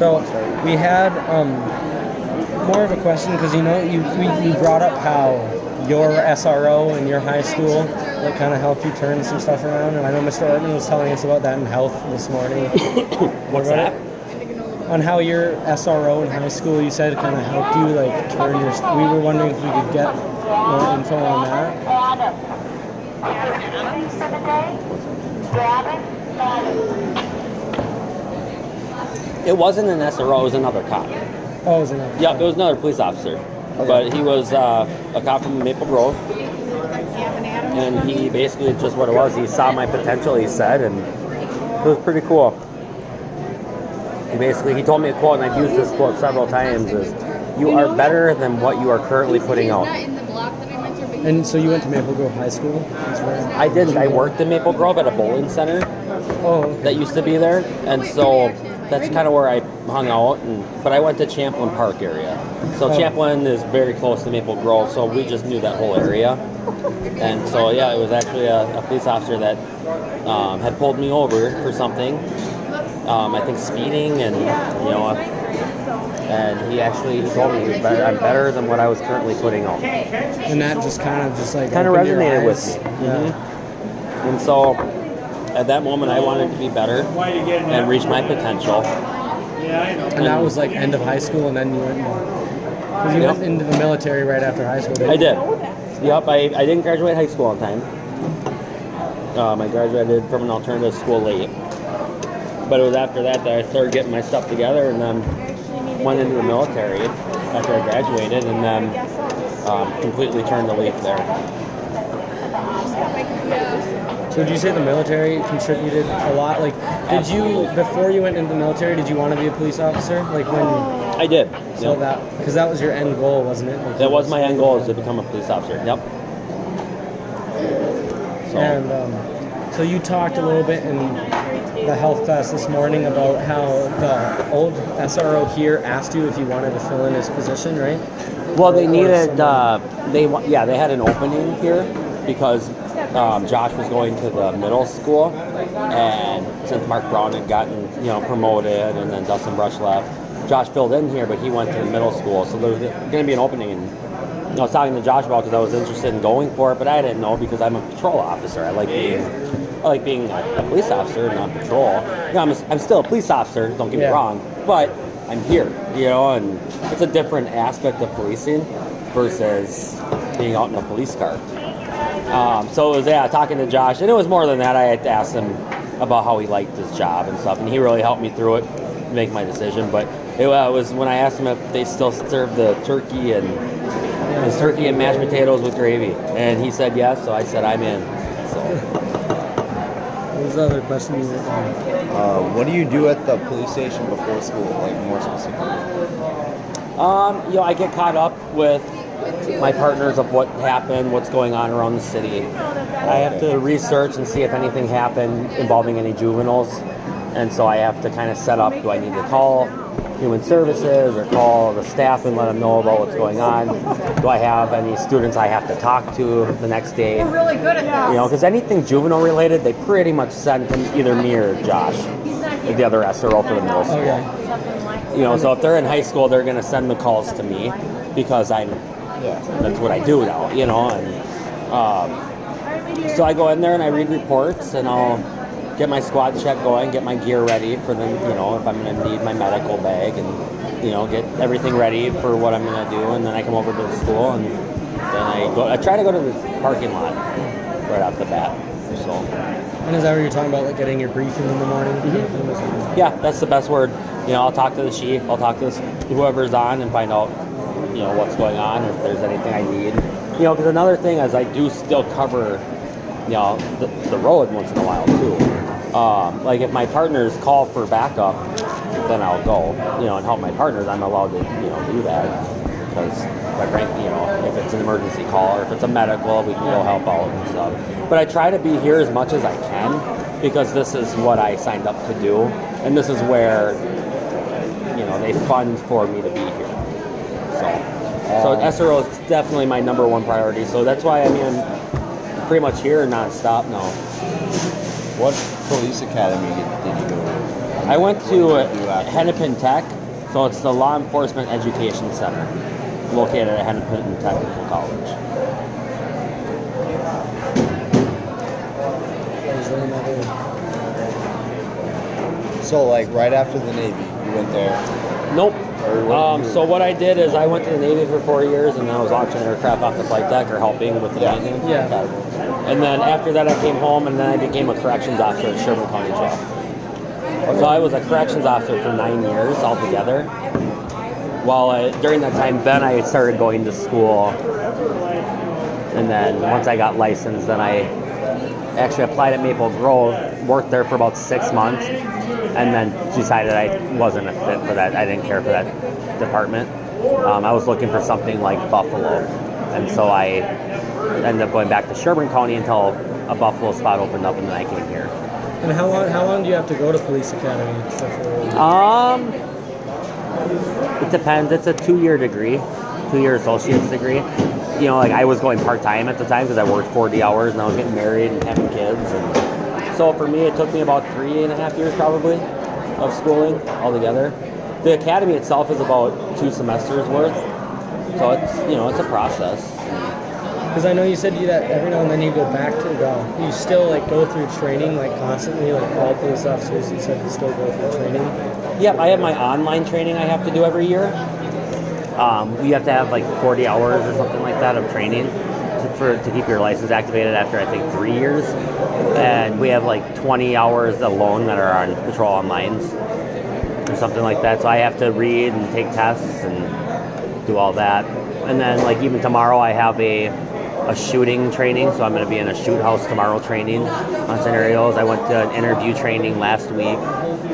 So we had more of a question because you brought up how your SRO in your high school like kind of helped you turn some stuff around, and I know Mr. Ortman was telling us about that in health this morning. What's that? On how your SRO in high school, you said kind of helped you like turn your. We were wondering if we could get more info on that. It wasn't an SRO, it was another cop. Oh, it was another. Yep, it was another police officer. Okay. But he was a cop from Maple Grove. And he basically, just what it was, he saw my potential, he said, and it was pretty cool. He told me a quote, and I've used this quote several times, is, "You are better than what you are currently putting out." And so you went to Maple Grove High School? I didn't. I worked in Maple Grove at a bowling center that used to be there, and so that's kind of where I hung out. But I went to Champlin Park area. So Champlin is very close to Maple Grove, so we just knew that whole area. And so, yeah, it was actually a police officer that had pulled me over for something. I think speeding, and and he told me I'm better than what I was currently putting out. And that just kind of resonated with me. Yeah. Mm-hmm. And so at that moment I wanted to be better and reach my potential. And that was like end of high school, and then you went went into the military right after high school, didn't you? I did. Yep, I didn't graduate high school on time. I graduated from an alternative school late. But it was after that I started getting my stuff together, and then went into the military after I graduated, and then completely turned the leaf there. So would you say the military contributed a lot? Like, did you, before you went into the military, did you want to be a police officer? Like when? I did. So because that was your end goal, wasn't it? Like that was my end goal, is to become a police officer. Yep. And so you talked a little bit in the health class this morning about how the old SRO here asked you if you wanted to fill in his position, right? Well, they needed, they had an opening here because Josh was going to the middle school, and since Mark Brown had gotten, promoted, and then Dustin Brush left, Josh filled in here, but he went to the middle school, so there was going to be an opening. And I was talking to Josh about because I was interested in going for it, but I didn't know because I'm a patrol officer. I like being a police officer and on patrol. I'm still a police officer, don't get me wrong, but I'm here, and it's a different aspect of policing versus being out in a police car. So it was, talking to Josh, and it was more than that. I had to ask him about how he liked his job and stuff, and he really helped me through it to make my decision. But it was when I asked him if they still serve the turkey and mashed potatoes with gravy, and he said yes, so I said I'm in. So. What was the other question you were what do you do at the police station before school, like more specifically? I get caught up with my partners of what happened, what's going on around the city. I have to research and see if anything happened involving any juveniles, and so I have to kind of set up, do I need to call Human Services or call the staff and let them know about what's going on? Do I have any students I have to talk to the next day? We're really good at that. Because anything juvenile related, they pretty much send to either me or Josh, the other SRO for the middle school. Okay. So if they're in high school, they're going to send the calls to me because that's what I do now, and so I go in there and I read reports, and I'll get my squad check going, get my gear ready for them, if I'm going to need my medical bag, and, get everything ready for what I'm going to do, and then I come over to the school, and then I try to go to the parking lot right off the bat, so. And is that what you're talking about, like getting your briefing in the morning? Mm-hmm. Yeah, that's the best word. I'll talk to the chief, I'll talk to whoever's on and find out, what's going on, or if there's anything I need. Because another thing is I do still cover, the road once in a while too. Like if my partners call for backup, then I'll go, and help my partners. I'm allowed to, do that because, quite frankly, if it's an emergency call or if it's a medical, we can go help out and stuff. But I try to be here as much as I can because this is what I signed up to do, and this is where, they fund for me to be here. So SRO is definitely my number one priority. So that's why I'm pretty much here nonstop now. What police academy did you go to? I went to What did you do after? Hennepin Tech, so it's the Law Enforcement Education Center, located at Hennepin Technical College. Is there another? So like right after the Navy, you went there. Nope. Or what did you- So what I did is I went to the Navy for 4 years, and then I was auctioning aircraft off the flight deck or helping with the maintenance. Yeah. And then after that, I came home, and then I became a corrections officer at Sherburne County Jail. So I was a corrections officer for 9 years altogether. During that time, then I started going to school, and then once I got licensed, then I actually applied at Maple Grove, worked there for about 6 months, and then decided I wasn't a fit for that. I didn't care for that department. I was looking for something like Buffalo, and so I ended up going back to Sherburne County until a Buffalo spot opened up, and then I came here. And how long do you have to go to police academy before? It depends. It's a 2-year degree, 2-year associate's degree. You know, like I was going part-time at the time because I worked 40 hours and I was getting married and having kids. And so for me, it took me about 3.5 years probably of schooling altogether. The academy itself is about 2 semesters worth. So it's a process. Because I know you said that every now and then you go back to you still like go through training like constantly, like all police officers. You said you still go through training. Yep, I have my online training I have to do every year. You have to have like 40 hours or something like that of training to keep your license activated after I think 3 years. And we have like 20 hours alone that are on patrol on lines or something like that. So I have to read and take tests and do all that. And then like even tomorrow I have a shooting training, so I'm going to be in a shoot house tomorrow training on scenarios. I went to an interview training last week.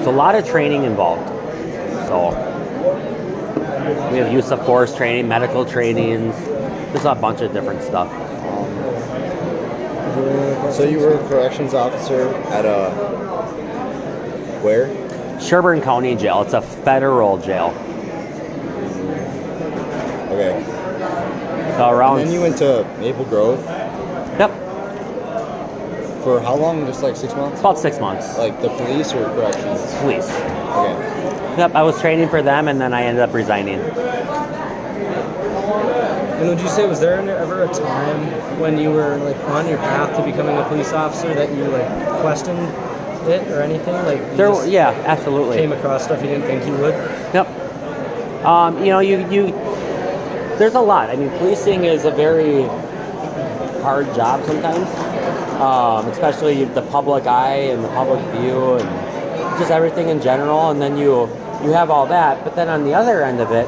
So a lot of training involved. So we have use of force training, medical trainings, just a bunch of different stuff. So you were a corrections officer at where? Sherburne County Jail. It's a federal jail. Okay. So around. And then you went to Maple Grove Yep, for how long? Just like 6 months? about 6 months. Like the police or corrections? Police. Okay. Yep, I was training for them, and then I ended up resigning. And would you say, was there ever a time when you were like on your path to becoming a police officer that you like questioned it or anything? Like Yeah, absolutely. came across stuff you didn't think you would? Yep. You there's a lot. I mean, policing is a very hard job sometimes, especially the public eye and the public view and just everything in general. And then you have all that, but then on the other end of it,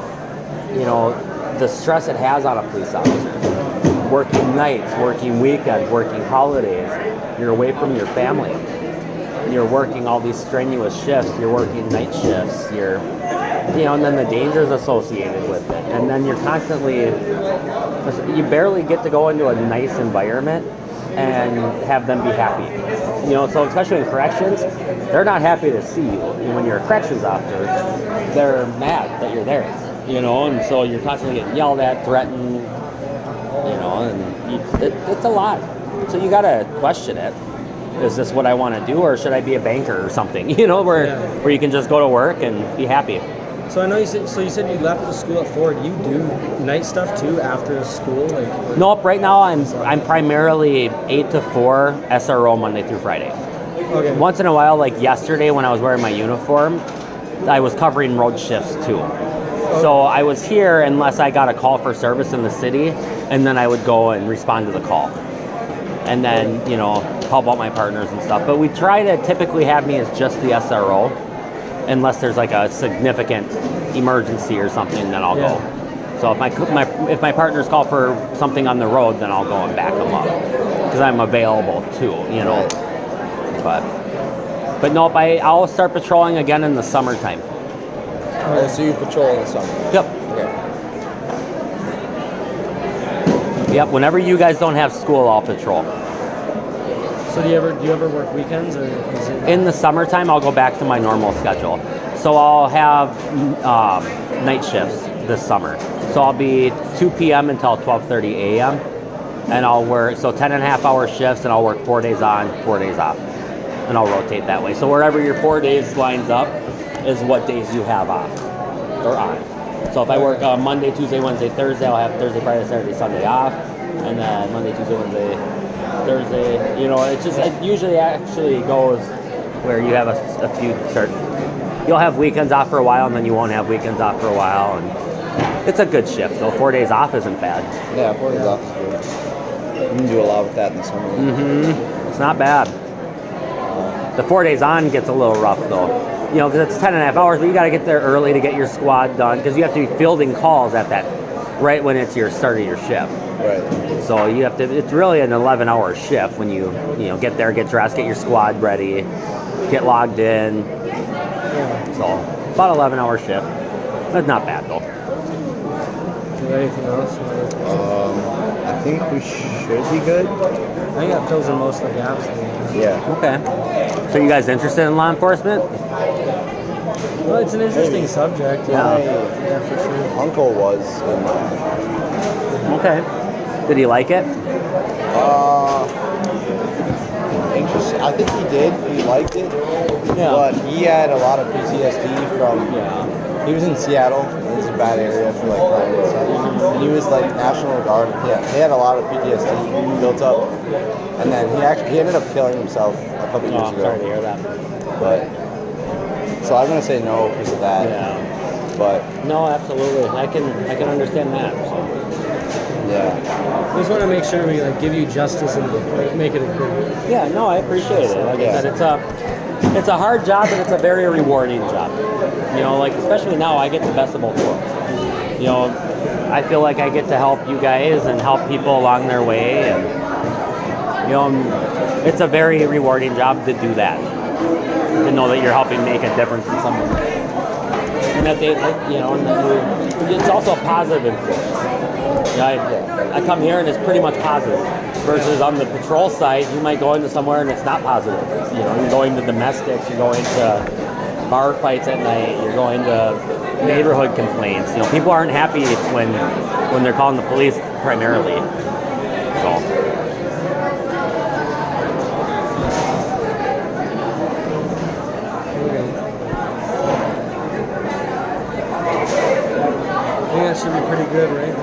the stress it has on a police officer. Working nights, working weekends, working holidays. You're away from your family. You're working all these strenuous shifts. You're working night shifts. And then the dangers associated with it. And then you're constantly, you barely get to go into a nice environment and have them be happy. So especially in corrections, they're not happy to see you. When you're a corrections officer, they're mad that you're there. And so you're constantly getting yelled at, threatened, and it's a lot. So you gotta question it. Is this what I want to do, or should I be a banker or something? Where you can just go to work and be happy. So I know you said you left the school at 4. Do you do night stuff too after school? Nope. Right now I'm primarily 8 to 4 SRO Monday through Friday. Okay. Once in a while, like yesterday when I was wearing my uniform, I was covering road shifts too. So I was here unless I got a call for service in the city, and then I would go and respond to the call. And then, help out my partners and stuff. But we try to typically have me as just the SRO, unless there's like a significant emergency or something, then I'll go. So if my partners call for something on the road, then I'll go and back them up because I'm available too, But nope, I'll start patrolling again in the summertime. Oh, so you patrol in the summer? Yep. Okay. Yep. Whenever you guys don't have school, I'll patrol. So do you ever work weekends, or is it? In the summertime, I'll go back to my normal schedule. So I'll have night shifts this summer. So I'll be 2 p.m. until 12:30 a.m. And I'll work 10.5-hour shifts, and I'll work 4 days on, 4 days off. and I'll rotate that way. So wherever your 4 days lines up is what days you have off or on. So if I work Monday, Tuesday, Wednesday, Thursday, I'll have Thursday, Friday, Saturday, Sunday off, and then Monday, Tuesday, Wednesday, Thursday. You know, it usually actually goes where you have a few you'll have weekends off for a while, and then you won't have weekends off for a while, and it's a good shift. Though 4 days off isn't bad. Yeah, 4 days off is good. You can do a lot with that in the summer. It's not bad. The 4 days on gets a little rough though. You know, because it's 10.5 hours, but you got to get there early to get your squad done, because you have to be fielding calls at that right when it's your start of your shift. Right. So you have to. It's really an 11-hour shift when you get there, get dressed, get your squad ready, get logged in. So about 11-hour shift. That's not bad though. Is there anything else? I think we should be good. I think that fills in most of the gaps. Yeah. Okay. So you guys interested in law enforcement? Well, it's an interesting subject. Yeah, for sure. Uncle was in Okay. Did he like it? interesting. I think he did. He liked it. Yeah. But he had a lot of PTSD from. He was in Seattle. It's a bad area for like crime and stuff. And he was like National Guard. Yeah, he had a lot of PTSD built up, and then he ended up killing himself a couple years I'm ago. sorry to hear that. But so I'm gonna say no because of that. Yeah. But No, absolutely. I can understand that. So. yeah, We just want to make sure we give you justice and make it a good. Yeah, no, I appreciate it. Like I said, it's a hard job, but it's a very rewarding job. You know, especially now, I get the best of both worlds. You know, I feel like I get to help you guys and help people along their way, and you know, it's a very rewarding job to do that. To know that you're helping make a difference in someone, and that they, and that it's also a positive influence. You know, I come here and it's pretty much positive. Versus on the patrol side, you might go into somewhere and it's not positive. You know, you're going to domestics, you're going to bar fights at night, you're going to neighborhood complaints. You know, people aren't happy when they're calling the police primarily. So. I think that should be pretty good, right?